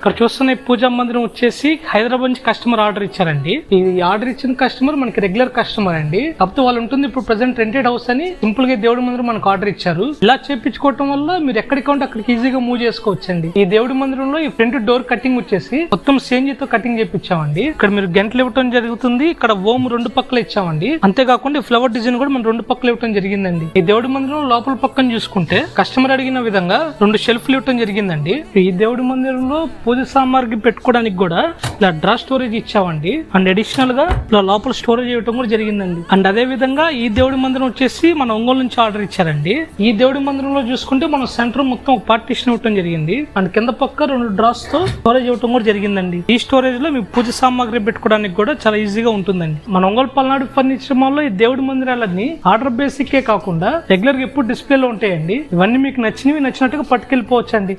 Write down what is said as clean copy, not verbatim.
ఇక్కడ చూస్తున్న ఈ పూజా మందిరం వచ్చేసి హైదరాబాద్ నుంచి కస్టమర్ ఆర్డర్ ఇచ్చారండి. ఈ ఆర్డర్ ఇచ్చిన కస్టమర్ మనకి రెగ్యులర్ కస్టమర్ అండి. కాకపోతే వాళ్ళు ఉంటుంది ఇప్పుడు ప్రెసెంట్ రెంటెడ్ హౌస్ అని సింపుల్ గా దేవుడి మందిరం మనకు ఆర్డర్ ఇచ్చారు. ఇలా చేపించుకోవడం వల్ల మీరు ఎక్కడికి ఉంటే అక్కడికి ఈజీగా మూవ్ చేసుకోవచ్చండి. ఈ దేవుడి మందిరంలో ఈ ఫ్రంట్ డోర్ కటింగ్ వచ్చేసి మొత్తం సేంజితో కటింగ్ చేపించామండి. ఇక్కడ మీరు గంటలు ఇవ్వడం జరుగుతుంది. ఇక్కడ ఓం రెండు పక్కల ఇచ్చామండి. అంతేకాకుండా ఫ్లవర్ డిజైన్ కూడా మనం రెండు పక్కల ఇవ్వడం జరిగిందండి. ఈ దేవుడి మందిరం లోపల పక్కన చూసుకుంటే కస్టమర్ అడిగిన విధంగా 2 షెల్ఫ్లు ఇవ్వడం జరిగిందండి. ఈ దేవుడి మందిరంలో పూజ సామాగ్రి పెట్టుకోవడానికి కూడా ఇలా డ్రా స్టోరేజ్ ఇచ్చామండి. అండ్ అడిషనల్ గా ఇలా లోపల స్టోరేజ్ ఇవ్వడం కూడా జరిగిందండి. అండ్ అదే విధంగా ఈ దేవుడి మందిరం వచ్చేసి మన ఒంగోలు నుంచి ఆర్డర్ ఇచ్చారండి. ఈ దేవుడి మందిరంలో చూసుకుంటే మనం సెంటర్ మొత్తం ఒక పార్టీషన్ ఇవ్వడం జరిగింది. అండ్ కింద పక్క 2 డ్రాస్ తో స్టోరేజ్ ఇవ్వడం కూడా జరిగిందండి. ఈ స్టోరేజ్ లో మీ పూజ సామాగ్రి పెట్టుకోవడానికి కూడా చాలా ఈజీగా ఉంటుందండి. మన ఒంగోలు పల్నాడు ఫర్నిచర్ మాల్ లో ఈ దేవుడి మందిరాలన్నీ ఆర్డర్ బేసిక్ కాకుండా రెగ్యులర్ గా ఎప్పుడు డిస్ప్లేలో ఉంటాయండి. ఇవన్నీ మీకు నచ్చినవి నచ్చినట్టుగా పట్టుకెళ్ళిపోవచ్చండి.